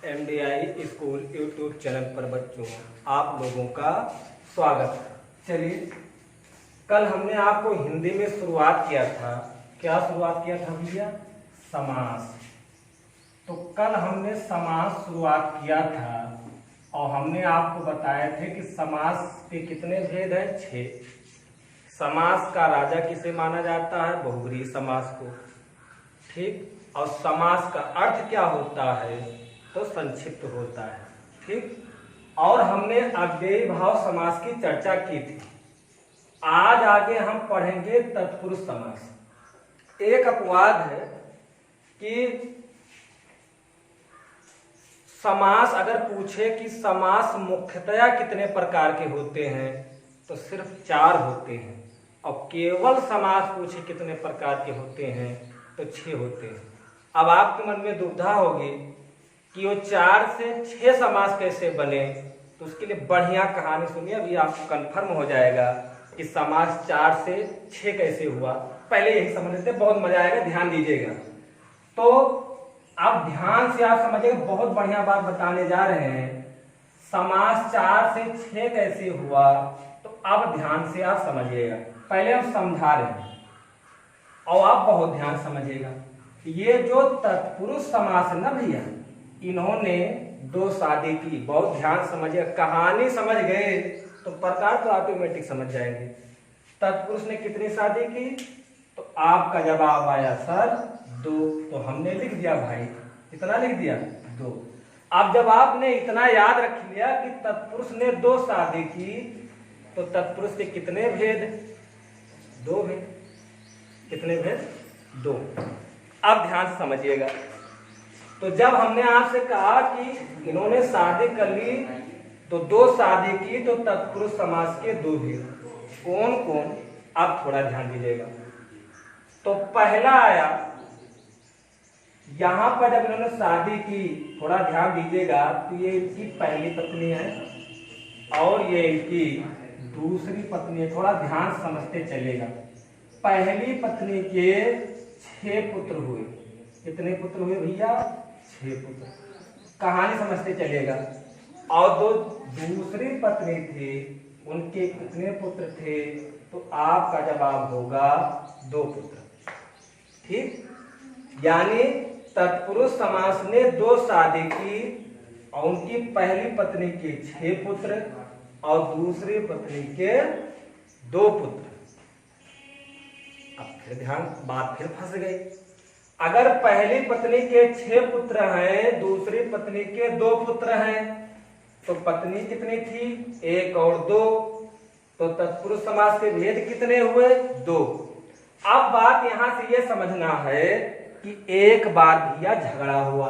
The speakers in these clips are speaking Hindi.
MDI स्कूल यूट्यूब चैनल पर बच्चों आप लोगों का स्वागत है। चलिए, कल हमने आपको हिंदी में शुरुआत किया था। क्या शुरुआत किया था भैया? समास। तो कल हमने समास शुरुआत किया था और हमने आपको बताए थे कि समास के कितने भेद हैं? 6। समास का राजा किसे माना जाता है? बहुब्रीहि समास को। ठीक। और समास का अर्थ क्या होता है? तो संक्षिप्त होता है। ठीक। और हमने अव्ययी भाव समास की चर्चा की थी। आज आगे हम पढ़ेंगे तत्पुरुष समास। एक अपवाद है कि समास अगर पूछे कि समास मुख्यतया कितने प्रकार के होते हैं तो सिर्फ 4 होते हैं, और केवल समास पूछे कितने प्रकार के होते हैं तो 6 होते हैं। अब आपके मन में दुविधा होगी कि वो 4 से 6 समास कैसे बने, तो उसके लिए बढ़िया कहानी सुनिए, अभी आपको कंफर्म हो जाएगा कि समास 4 से 6 कैसे हुआ। पहले यही समझ लेते, बहुत मजा आएगा, ध्यान दीजिएगा। तो अब ध्यान से आप समझिएगा, बहुत बढ़िया बात बताने जा रहे हैं। समास 4 से 6 कैसे हुआ, तो अब ध्यान से आप समझिएगा। पहले हम समझा रहे हैं और आप बहुत ध्यान समझिएगा। ये जो तत्पुरुष समास है ना भैया, इन्होंने 2 शादी की। बहुत ध्यान समझिएगा, कहानी समझ गए तो प्रकार तो ऑटोमेटिक समझ जाएंगे। तत्पुरुष ने कितनी शादी की? तो आपका जवाब आया सर 2। तो हमने लिख दिया भाई, कितना लिख दिया? 2। अब जब आपने इतना याद रख लिया कि तत्पुरुष ने 2 शादी की, तो तत्पुरुष के कितने भेद? 2 भेद। कितने भेद? 2। अब ध्यान से समझिएगा। तो जब हमने आपसे कहा कि इन्होंने शादी कर ली तो 2 शादी की, तो तत्पुरुष समास के 2 भेद कौन कौन? अब थोड़ा ध्यान दीजिएगा। तो पहला आया, यहां पर जब इन्होंने शादी की, थोड़ा ध्यान दीजिएगा, तो ये इनकी पहली पत्नी है और ये इनकी दूसरी पत्नी है। थोड़ा ध्यान समझते चलेगा। पहली पत्नी के 6 पुत्र हुए। कितने पुत्र हुए भैया? 6 पुत्र। कहानी समझते चलेगा। और जो दूसरी पत्नी थी, उनके कितने पुत्र थे? तो आपका जवाब होगा 2 पुत्र। ठीक। यानी तत्पुरुष समास ने 2 शादी की और उनकी पहली पत्नी के 6 पुत्र और दूसरी पत्नी के 2 पुत्र। अब फिर ध्यान, बात फिर फंस गई। अगर पहली पत्नी के 6 पुत्र हैं, दूसरी पत्नी के 2 पुत्र हैं, तो पत्नी कितनी थी? 1 और 2। तो तत्पुरुष समास के भेद कितने हुए? 2। अब बात यहां से यह समझना है कि एक बार भैया झगड़ा हुआ।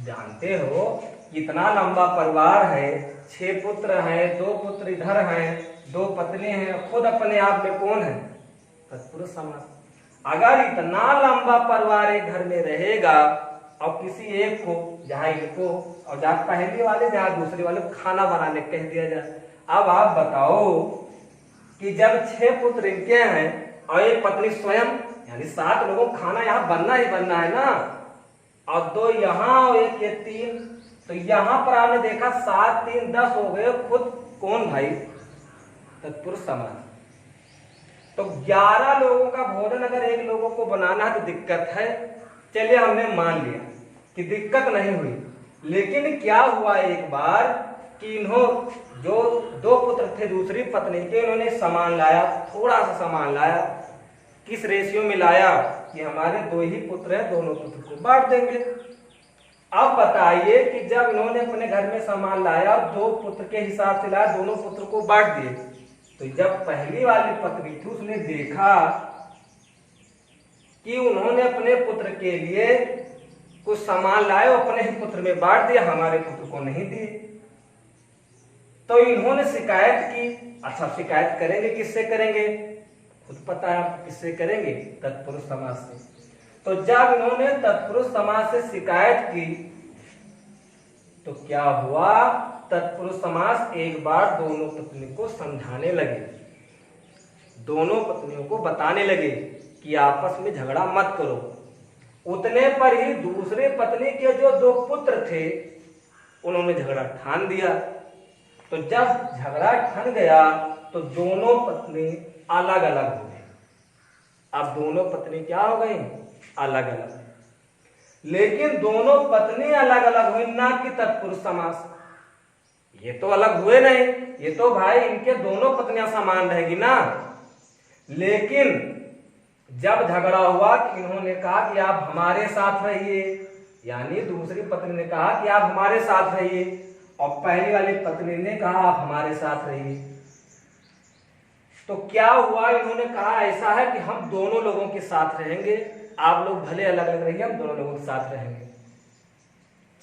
जानते हो कितना लंबा परिवार है, 6 पुत्र हैं, 2 पुत्र इधर हैं, 2 पत्नी हैं, खुद अपने आप में कौन है? तत्पुरुष समास। अगर इतना लंबा परिवार एक घर में रहेगा और किसी एक को, जहां इनको और जहां पहले वाले जहां दूसरे वाले को खाना बनाने कह दिया जाए, अब आप बताओ कि जब 6 पुत्र इनके हैं और एक पत्नी स्वयं, यानी 7 लोगों को खाना यहाँ बनना ही बनना है ना, और 2 यहाँ और एक ये 3, तो यहाँ पर आपने देखा 7 3 10 हो गए। खुद कौन भाई? तत्पुरुष समास। तो 11 लोगों का भोजन अगर एक लोगों को बनाना है तो दिक्कत है। चलिए, हमने मान लिया कि दिक्कत नहीं हुई, लेकिन क्या हुआ एक बार कि इन्हों जो 2 पुत्र थे दूसरी पत्नी के, इन्होंने सामान लाया, थोड़ा सा सामान लाया। किस रेशियो में लाया? कि हमारे 2 ही पुत्र हैं, दोनों पुत्र को बांट देंगे। अब बताइए कि जब इन्होंने अपने घर में सामान लाया, 2 पुत्र के हिसाब से लाया, दोनों पुत्र को बांट दिए, तो जब पहली वाली पत्नी थी उसने देखा कि उन्होंने अपने पुत्र के लिए कुछ सामान लाए, अपने ही पुत्र में बांट दिया, हमारे पुत्र को नहीं दिए। तो इन्होंने शिकायत की। अच्छा, शिकायत करेंगे किससे करेंगे? खुद पता है आप किससे करेंगे? तत्पुरुष समास से। तो जब इन्होंने तत्पुरुष समास से शिकायत की तो क्या हुआ? तत्पुरुष समास एक बार दोनों पत्नी को समझाने लगे, दोनों पत्नियों को बताने लगे कि आपस में झगड़ा मत करो। उतने पर ही दूसरे पत्नी के जो 2 पुत्र थे उन्होंने झगड़ा ठान दिया। तो जब झगड़ा ठन गया तो दोनों पत्नी अलग अलग हो गई। अब दोनों पत्नी क्या हो गई? अलग अलग। लेकिन दोनों पत्नी अलग अलग हुई, ना कि तत्पुरुष समास। ये तो अलग हुए नहीं, ये तो भाई इनके दोनों पत्नियां समान रहेगी ना। लेकिन जब झगड़ा हुआ कि इन्होंने कहा कि आप हमारे साथ रहिए, यानी दूसरी पत्नी ने कहा कि आप हमारे साथ रहिए, और पहली वाली पत्नी ने कहा आप हमारे साथ रहिए। तो क्या हुआ? इन्होंने कहा ऐसा है कि हम दोनों लोगों के साथ रहेंगे, आप लोग भले अलग अलग रहिए, हम दोनों लोगों के साथ रहेंगे।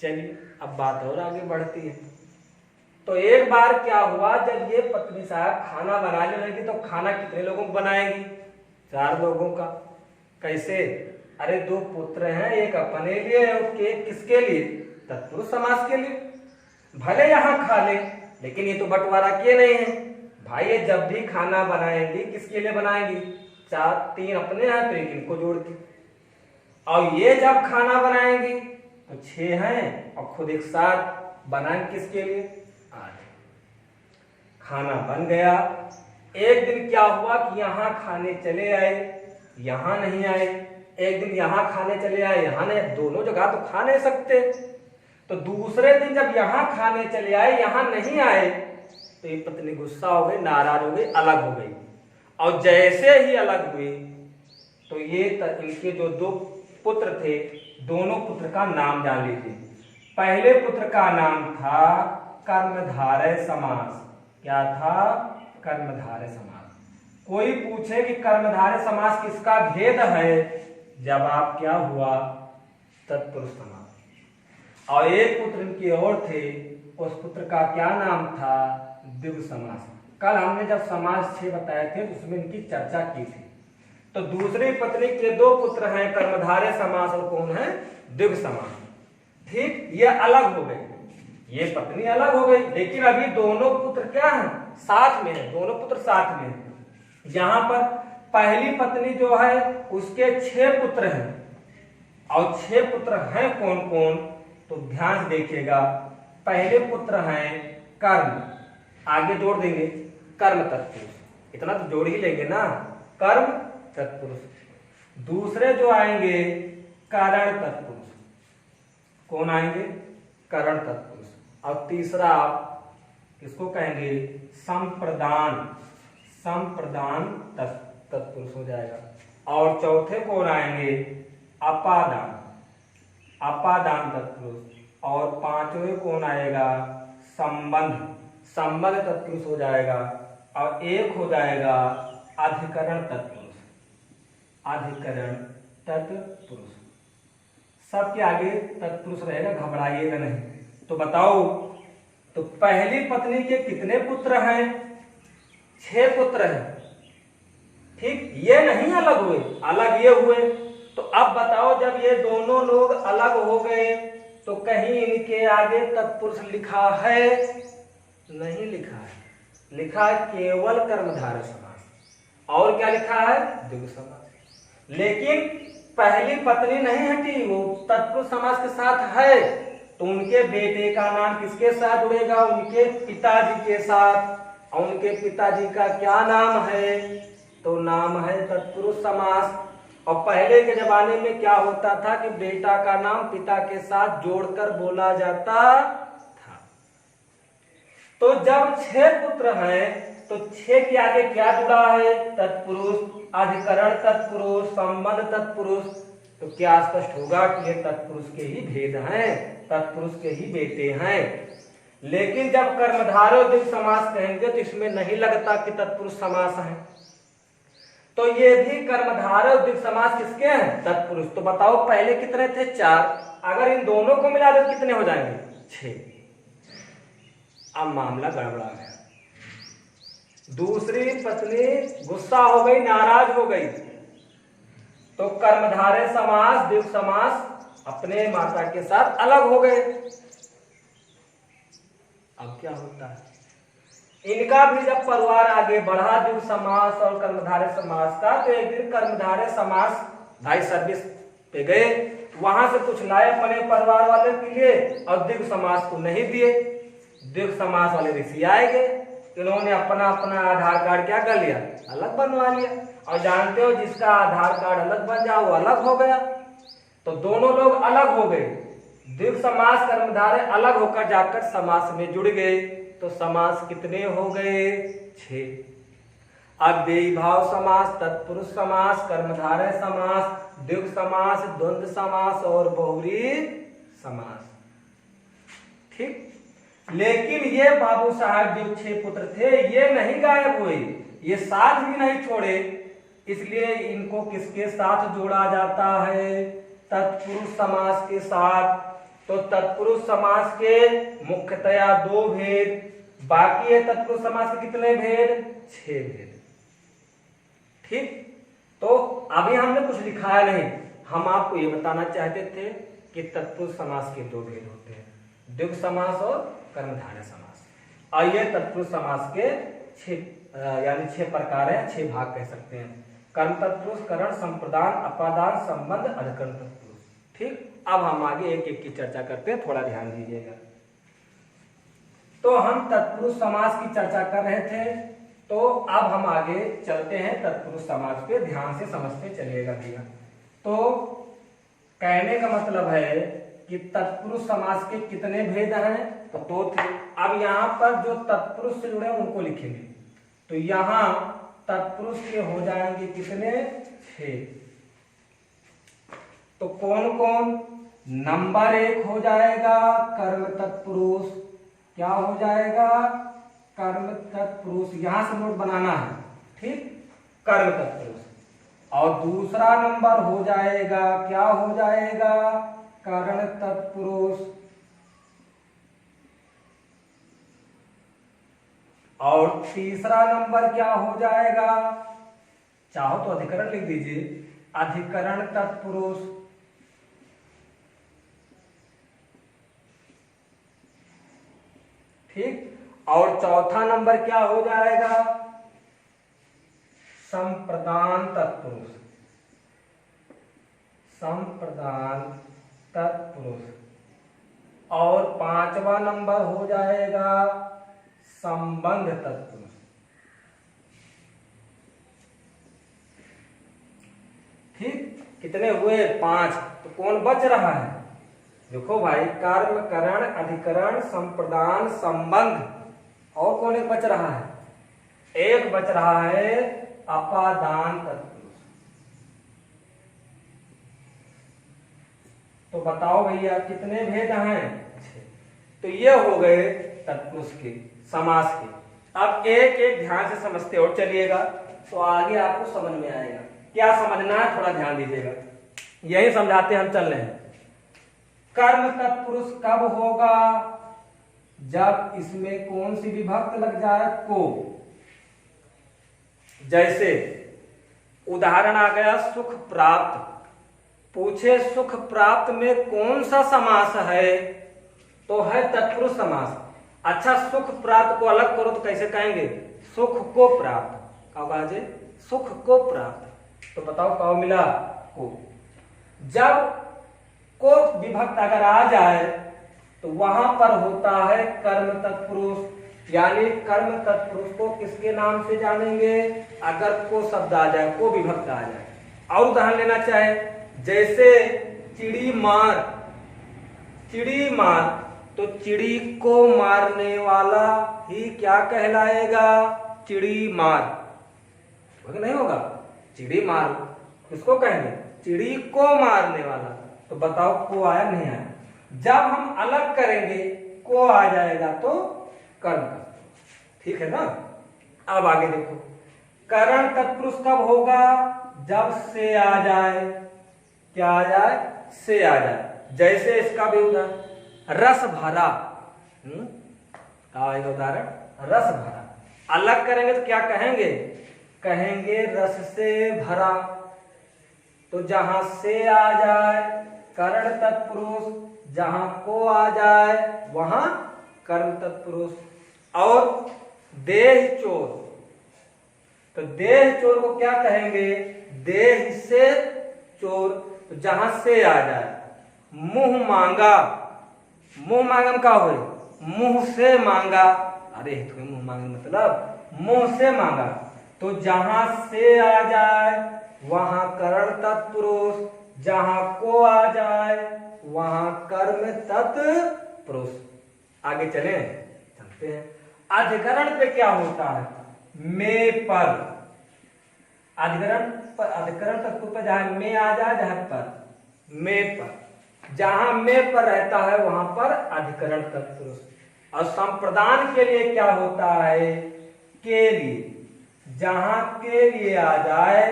चलिए अब बात और आगे बढ़ती है। तो एक बार क्या हुआ, जब ये पत्नी साहब खाना बनाने लगी तो खाना कितने लोगों को बनाएगी? 4 लोगों का। कैसे? अरे 2 पुत्र हैं, एक अपने लिए और एक किसके लिए? तत्पुरुष समास के लिए। भले यहाँ खा ले, लेकिन ये तो बंटवारा किए नहीं है भाई। ये जब भी खाना बनाएंगी किसके लिए बनाएंगी? 3 अपने हैं तो एक इनको जोड़ के। और ये जब खाना बनाएंगी तो 6 हैं और खुद एक साथ बनाएंगे किसके लिए? 8। खाना बन गया। एक दिन क्या हुआ कि यहाँ खाने चले आए, यहाँ नहीं आए। एक दिन यहाँ खाने चले आए, यहाँ नहीं। दोनों जगह तो खा नहीं सकते। तो दूसरे दिन जब यहाँ खाने चले आए, यहाँ नहीं आए, तो ये पत्नी गुस्सा हो गई, नाराज हो गई, अलग हो गई। और जैसे ही अलग हुई तो ये इनके जो 2 पुत्र थे, दोनों पुत्र का नाम जान लीजिए। पहले पुत्र का नाम था कर्मधारय समास। क्या था? कर्मधारय समास। कोई पूछे कि कर्मधारय समास किसका भेद है, जवाब क्या हुआ? तत्पुरुष समास। और एक पुत्र इनकी और थे, उस पुत्र का क्या नाम था? द्विगु समास। कल हमने जब समास 6 बताए थे उसमें इनकी चर्चा की थी। तो दूसरी पत्नी के 2 पुत्र हैं, कर्मधारय समास और कौन है? द्विगु समास। ठीक, ये अलग हो गई, ये पत्नी अलग हो गई, लेकिन अभी दोनों पुत्र क्या हैं? साथ में है। दोनों पुत्र साथ में है। यहाँ पर पहली पत्नी जो है उसके 6 पुत्र हैं, और 6 पुत्र हैं कौन कौन? तो ध्यान से देखिएगा। पहले पुत्र हैं कर्म, आगे जोड़ देंगे कर्म तत्पुरुष, इतना तो जोड़ ही लेंगे ना, कर्म तत्पुरुष। दूसरे जो आएंगे कारण तत्पुरुष। कौन आएंगे? करण तत्पुरुष। और तीसरा किसको कहेंगे? संप्रदान। संप्रदान तत्पुरुष हो जाएगा। और चौथे कौन आएंगे? अपादान। अपादान तत्पुरुष। और 5वें कौन आएगा? संबंध। संबंध तत्पुरुष हो जाएगा। और एक हो जाएगा अधिकरण तत्पुरुष। अधिकरण तत्पुरुष। सबके आगे तत्पुरुष रहेगा, घबराइएगा नहीं। तो बताओ, तो पहली पत्नी के कितने पुत्र हैं? 6 पुत्र हैं। ठीक, ये नहीं अलग हुए, अलग ये हुए। तो अब बताओ, जब ये दोनों लोग अलग हो गए तो कहीं इनके आगे तत्पुरुष लिखा है? नहीं लिखा है। लिखा है केवल कर्मधारय समास। और क्या लिखा है? द्विगु समास। लेकिन पहली पत्नी नहीं हटी, वो तत्पुरुष समास के साथ है। तो उनके बेटे का नाम किसके साथ जुड़ेगा? उनके पिताजी के साथ। और उनके पिताजी का क्या नाम है? तो नाम है तत्पुरुष समास। और पहले के जमाने में क्या होता था कि बेटा का नाम पिता के साथ जोड़कर बोला जाता था। तो जब 6 पुत्र हैं तो 6 के आगे क्या जुड़ा है? तत्पुरुष, अधिकरण तत्पुरुष, संबंध तत्पुरुष। तो क्या स्पष्ट होगा कि ये तत्पुरुष के ही भेद हैं, तत्पुरुष के ही बेटे हैं। लेकिन जब कर्मधारय द्विगु समास कहेंगे तो इसमें नहीं लगता कि तत्पुरुष समास है। तो ये भी कर्मधारय द्विगु समास किसके हैं? तत्पुरुष। तो बताओ, पहले कितने थे? 4। अगर इन दोनों को मिला दो कितने हो जाएंगे? 6। अब मामला गड़बड़ा गया। दूसरी पत्नी गुस्सा हो गई, नाराज हो गई। तो कर्मधारय समास द्विगु समास अपने माता के साथ अलग हो गए। अब क्या होता है? इनका भी जब परिवार आगे बढ़ा द्विगु समास और कर्मधारय समास का, तो एक दिन कर्मधारय समास भाई सर्विस पे गए वहां से कुछ लाए अपने परिवार वाले के लिए और द्विगु समास को नहीं दिए। द्विगु समास वाले ऋषि आए गए, इन्होंने अपना अपना आधार कार्ड क्या कर लिया, अलग बनवा लिया। और जानते हो जिसका आधार कार्ड अलग बन जाए वो अलग हो गया, तो दोनों लोग अलग हो गए। द्विगु समास कर्मधारय अलग होकर जाकर समास में जुड़ गए, तो समास कितने हो गए, 6। अव्ययी भाव समास, तत्पुरुष समास, कर्मधारय समास, द्विगु समास, द्वंद्व समास और बहुव्रीहि समास। ठीक। लेकिन ये बाबू साहब जो 6 पुत्र थे ये नहीं गायब हुए, ये साथ भी नहीं छोड़े, इसलिए इनको किसके साथ जोड़ा जाता है, तत्पुरुष समास के साथ। तो तत्पुरुष समास के मुख्यतया 2 भेद, बाकी है तत्पुरुष समास के कितने भेद, 6 भेद। ठीक। तो अभी हमने कुछ लिखाया नहीं, हम आपको ये बताना चाहते थे कि तत्पुरुष समास के 2 भेद होते हैं, द्विगु समास और कर्मधारय समास। और ये तत्पुरुष समास के 6 प्रकार है, 6 भाग कह सकते हैं। कर्म तत्पुरुष, करण, संप्रदान, अपादान, संबंध, अधिकरण तत्पुरुष। ठीक। अब हम आगे एक एक की चर्चा करते हैं, थोड़ा ध्यान दीजिएगा। तो हम तत्पुरुष समास की चर्चा कर रहे थे, तो अब हम आगे चलते हैं तत्पुरुष समास पे, ध्यान से समझते चलिएगा भैया। तो कहने का मतलब है कि तत्पुरुष समास के कितने भेद हैं, तो 2 थे। अब यहाँ पर जो तत्पुरुष से जुड़े उनको लिखेंगे, तो यहाँ तत्पुरुष के हो जाएंगे कितने, 6। तो कौन कौन, नंबर 1 हो जाएगा कर्म तत्पुरुष, क्या हो जाएगा, कर्म तत्पुरुष, यहां से नोट बनाना है। ठीक। कर्म तत्पुरुष। और दूसरा नंबर हो जाएगा, क्या हो जाएगा, करण तत्पुरुष। और तीसरा नंबर क्या हो जाएगा, चाहो तो अधिकरण लिख दीजिए, अधिकरण तत्पुरुष। ठीक। और चौथा नंबर क्या हो जाएगा, संप्रदान तत्पुरुष, संप्रदान तत्पुरुष। और 5वां नंबर हो जाएगा संबंध तत्पुरुष। ठीक। कितने हुए, 5। तो कौन बच रहा है, देखो भाई, कर्म, करण, अधिकरण, संप्रदान, संबंध, और कौन एक बच रहा है, एक बच रहा है अपादान तत्पुरुष। तो बताओ भैया कितने भेद हैं, 6। तो ये हो गए तत्पुरुष के समास के। अब एक एक ध्यान से समझते और चलिएगा, तो आगे आपको समझ में आएगा। क्या समझना है, थोड़ा ध्यान दीजिएगा, यही समझाते हम चल रहे हैं। कर्म तत्पुरुष कब होगा, जब इसमें कौन सी विभक्त लग जाए, को। जैसे उदाहरण आ गया, सुख प्राप्त, पूछे सुख प्राप्त में कौन सा समास है, तो है तत्पुरुष समास। अच्छा, सुख प्राप्त को अलग करो तो कैसे कहेंगे, सुख को प्राप्त। कब आजे, सुख को प्राप्त। तो बताओ कब मिला, को। जब को विभक्त अगर आ जाए तो वहां पर होता है कर्म तत्पुरुष, यानी कर्म तत्पुरुष को किसके नाम से जानेंगे, अगर को शब्द आ जाए, को विभक्त आ जाए। और उदाहरण लेना चाहे, जैसे चिड़ी मार, चिड़ी मार, तो चिड़ी को मारने वाला ही क्या कहलाएगा, चिड़ी मार। नहीं होगा, चिड़ी मार किसको कहेंगे, चिड़ी को मारने वाला। तो बताओ को आया नहीं आया, जब हम अलग करेंगे को आ जाएगा तो कर्म तत्पुरुष। ठीक है ना। अब आगे देखो, करण तत्पुरुष कब होगा, जब से आ जाए, क्या आ जाए, से आ जाए। जैसे इसका भी उदाहरण, रस भरा, उदाहरण रस भरा। अलग करेंगे तो क्या कहेंगे, कहेंगे रस से भरा। तो जहां से आ जाए करण तत्पुरुष, जहां को आ जाए वहां कर्म तत्पुरुष। और देह चोर, तो देह चोर को क्या कहेंगे, देह से चोर। तो जहां से आ जाए मुंह मांगा, मुंह मांगम का हुए, मुंह से मांगा। अरे तो मुंह मांगा मतलब मुंह से मांगा, तो जहां से आ जाए वहां करण तत्पुरुष, जहां को आ जाए वहां कर्म तत्पुरुष। आगे चलते हैं। अधिकरण पे क्या होता है? में पर, अधिकरण तत्पुरुष पर जहां में आ जाए, जहां पर, में पर, जहां में पर रहता है वहां पर अधिकरण तत्पुरुष। और संप्रदान के लिए क्या होता है? के लिए, जहां के लिए आ जाए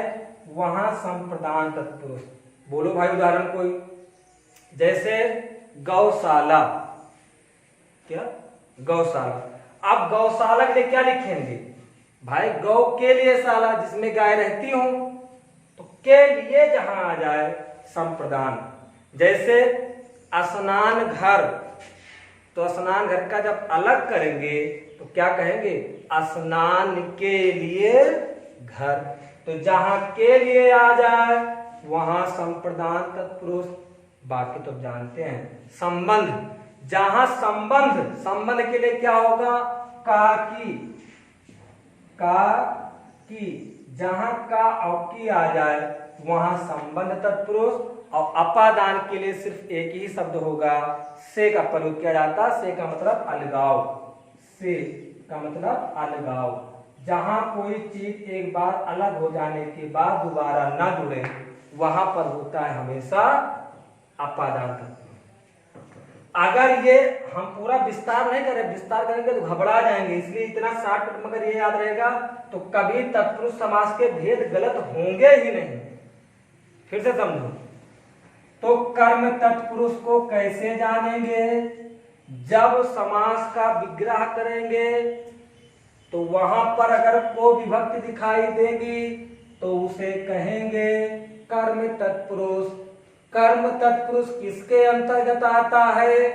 वहां संप्रदान तत्पुरुष। बोलो भाई उदाहरण कोई, जैसे गौशाला, क्या गौशाला। आप गौशाला के लिए क्या लिखेंगे भाई? गौ के लिए शाला, जिसमें गाय रहती हो, तो के लिए जहां आ जाए संप्रदान। जैसे स्नान घर, तो स्नान घर का जब अलग करेंगे तो क्या कहेंगे? स्नान के लिए घर। तो जहां के लिए आ जाए वहां संप्रदान तत्पुरुष। बाकी तो जानते हैं। संबंध, जहां संबंध, संबंध के लिए क्या होगा? का की, जहां का और की आ जाए वहां संबंध तत्पुरुष। और अपादान के लिए सिर्फ एक ही शब्द होगा, से का प्रयोग किया जाता है। से का मतलब अलगाव, से का मतलब अलगाव। जहां कोई चीज एक बार अलग हो जाने के बाद दोबारा ना जुड़े वहां पर होता है हमेशा अपादान तत्पुरुष। अगर ये हम पूरा विस्तार नहीं करें, विस्तार करेंगे तो घबरा जाएंगे, इसलिए इतना शॉर्टकट मगर ये याद रहेगा तो कभी तत्पुरुष समास के भेद गलत होंगे ही नहीं। फिर से समझो, तो कर्म तत्पुरुष को कैसे जानेंगे? जब समास का विग्रह करेंगे तो वहां पर अगर को विभक्ति दिखाई देगी तो उसे कहेंगे कर्म तत्पुरुष। कर्म तत्पुरुष किसके अंतर्गत आता है?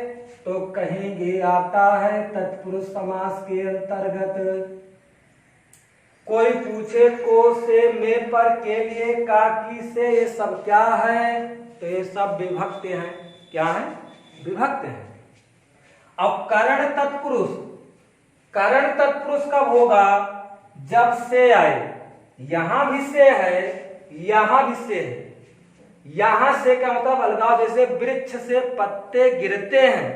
तो कहेंगे आता है तत्पुरुष समास के अंतर्गत। कोई पूछे को से, में पर, के लिए, का, की से, ये सब क्या है? तो ये सब विभक्त हैं। क्या है? विभक्त हैं। अब करण तत्पुरुष, करण तत्पुरुष कब होगा? जब से आए। यहां भी से है, यहां भी से है। यहां से का मतलब अलगाव, जैसे वृक्ष से पत्ते गिरते हैं,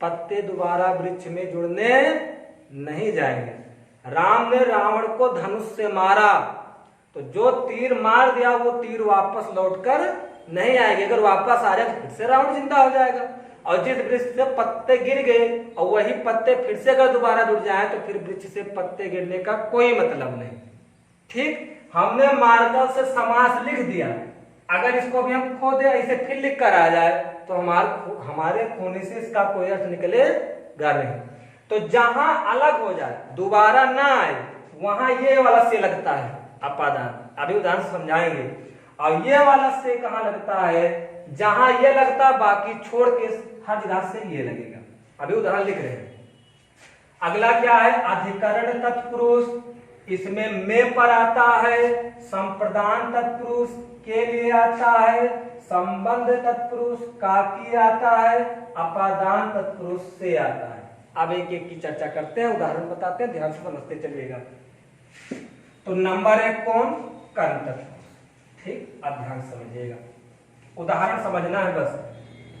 पत्ते दोबारा वृक्ष में जुड़ने नहीं जाएंगे। राम ने रावण को धनुष से मारा, तो जो तीर मार दिया वो तीर वापस लौटकर नहीं आएंगे। अगर वापस आ जाए तो फिर से रावण जिंदा हो जाएगा। और जिस वृक्ष से पत्ते गिर गए और वही पत्ते फिर से अगर दोबारा जुड़ जाए तो फिर वृक्ष से पत्ते गिरने का कोई मतलब नहीं। ठीक, हमने मार्कर से समास लिख दिया, अगर इसको भी हम खो दे ऐसे फिर लिख कर आ जाए तो हमारे खोने से इसका कोई अर्थ निकलेगा नहीं। तो जहां अलग हो जाए, दोबारा ना आए, वहां ये वाला से लगता है अपादान। अभी उदाहरण समझाएंगे। और ये वाला से कहां लगता है? जहां ये लगता, बाकी छोड़ के हर जगह से ये लगेगा। अभी उदाहरण लिख रहे हैं। अगला क्या है? अधिकरण तत्पुरुष। इसमें में पर आता है, संप्रदान तत्पुरुष के लिए आता है, संबंध तत्पुरुष का की आता है, अपादान तत्पुरुष से आता है। अब एक एक की चर्चा करते हैं, उदाहरण बताते हैं, ध्यान से समझते चलिएगा। तो नंबर 1 कौन? कर्म तत्पुरुष। ठीक, अब ध्यान समझिएगा, उदाहरण समझना है बस।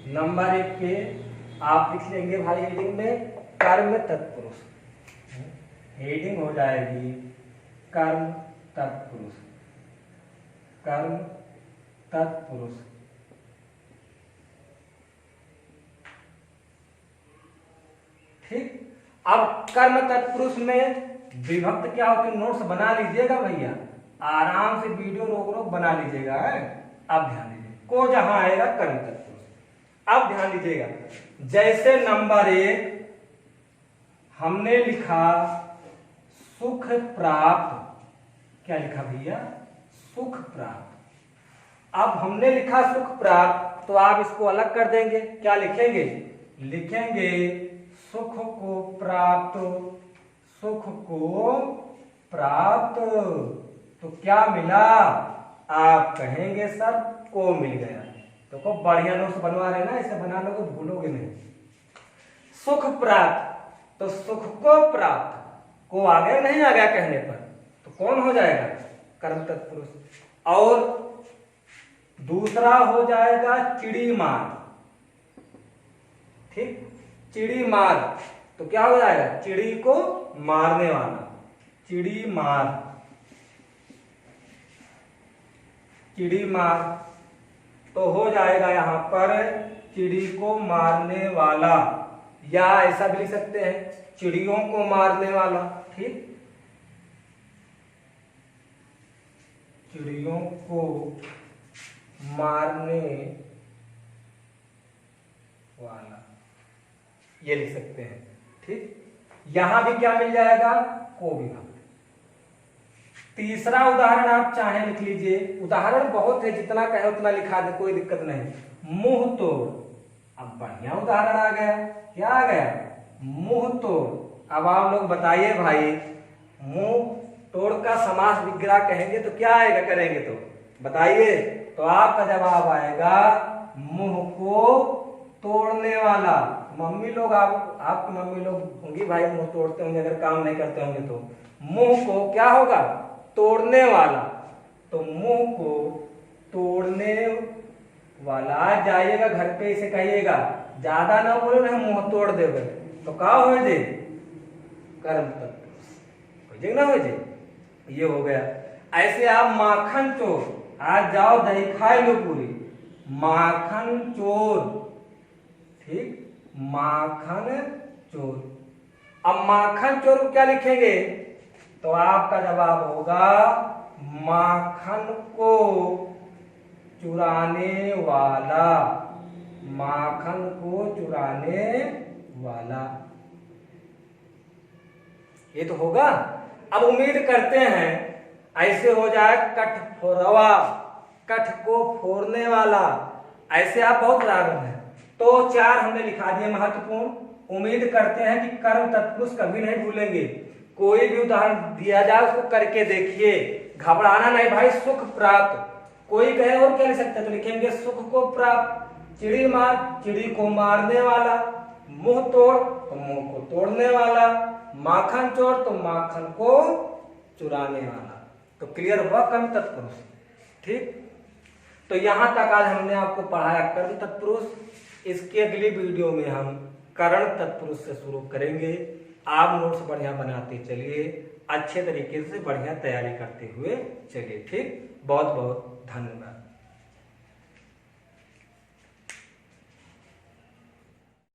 नंबर 1 पे आप लिख लेंगे भाई हेडिंग में कर्म तत्पुरुष, हेडिंग हो जाएगी कर्म तत्पुरुष, कर्म तत्पुरुष। ठीक, अब कर्म तत्पुरुष में विभक्त क्या होती है? नोट्स बना लीजिएगा भैया, आराम से वीडियो रोक रोक बना लीजिएगा। अब ध्यान दीजिए, को जहां आएगा कर्म तत्पुरुष। अब ध्यान दीजिएगा, जैसे नंबर 1 हमने लिखा सुख प्राप्त। क्या लिखा भैया? सुख प्राप्त। अब हमने लिखा सुख प्राप्त, तो आप इसको अलग कर देंगे। क्या लिखेंगे? लिखेंगे सुख को प्राप्त, सुख को प्राप्त। तो क्या मिला? आप कहेंगे सर को मिल गया। तो खूब बढ़िया नोट्स बनवा रहे ना, ऐसे बना लोगे भूलोगे नहीं। सुख प्राप्त, तो सुख को प्राप्त को आ गया नहीं आ गया कहने पर, तो कौन हो जाएगा? कर्म तत्पुरुष। और दूसरा हो जाएगा चिड़ी मार। ठीक, चिड़ी मार, तो क्या हो जाएगा? चिड़ी को मारने वाला, चिड़ी मार, चिड़ी मार, तो हो जाएगा यहां पर चिड़ी को मारने वाला, या ऐसा भी लिख सकते हैं चिड़ियों को मारने वाला। ठीक, चिड़ियों को मारने वाला, ये लिख सकते हैं। ठीक, यहां भी क्या मिल जाएगा? को विभक्त। तीसरा उदाहरण आप चाहे लिख लीजिए, उदाहरण बहुत है, जितना कहे उतना लिखा दे, कोई दिक्कत नहीं। मुंह तोड़, अब बढ़िया उदाहरण आ गया। क्या आ गया? मुंह तोड़। अब आप लोग बताइए भाई, मुंह तोड़ का समास विग्रह कहेंगे तो क्या आएगा? करेंगे तो बताइए। तो आपका जवाब आएगा मुंह को तोड़ने वाला। मम्मी लोग, आपकी मम्मी लोग होंगी भाई, मुंह तोड़ते होंगे अगर काम नहीं करते होंगे तो। मुंह को क्या होगा? तोड़ने वाला। तो मुंह को तोड़ने वाला, जाइएगा घर पे इसे कहिएगा, ज्यादा ना बोलो ना मुंह तोड़ देवे, तो का हो जे? कर्म तत्पुरुष ना हो जे। ये हो गया। ऐसे आप माखन चोर, आज जाओ दही खाए लो पूरी, माखन चोर। ठीक, माखन चोर। अब माखन चोर को क्या लिखेंगे? तो आपका जवाब होगा माखन को चुराने वाला, माखन को चुराने वाला, ये तो होगा। अब उम्मीद करते हैं ऐसे हो जाए कठफोरवा, कठ को फोड़ने वाला, ऐसे आप बहुत राग हैं। तो 4 हमने लिखा दिए महत्वपूर्ण। उम्मीद करते हैं कि कर्म तत्पुरुष कभी नहीं भूलेंगे। कोई भी उदाहरण दिया जाए उसको करके देखिए, घबराना नहीं भाई। सुख प्राप्त, कोई कहे और क्या लिख सकते हैं? तो लिखेंगे सुख को प्राप्त। चिड़ी मार, चिड़ी को मारने वाला। मुंह तोड़, तो मुंह को तोड़ने वाला। माखन चोर, तो माखन को चुराने वाला। तो क्लियर हुआ कर्म तत्पुरुष। ठीक, तो यहां तक आज हमने आपको पढ़ाया कर्म तत्पुरुष। इसकी अगली वीडियो में हम करण तत्पुरुष से शुरू करेंगे। आप नोट्स बढ़िया बनाते चलिए, अच्छे तरीके से बढ़िया तैयारी करते हुए चलिए। ठीक, बहुत बहुत धन्यवाद।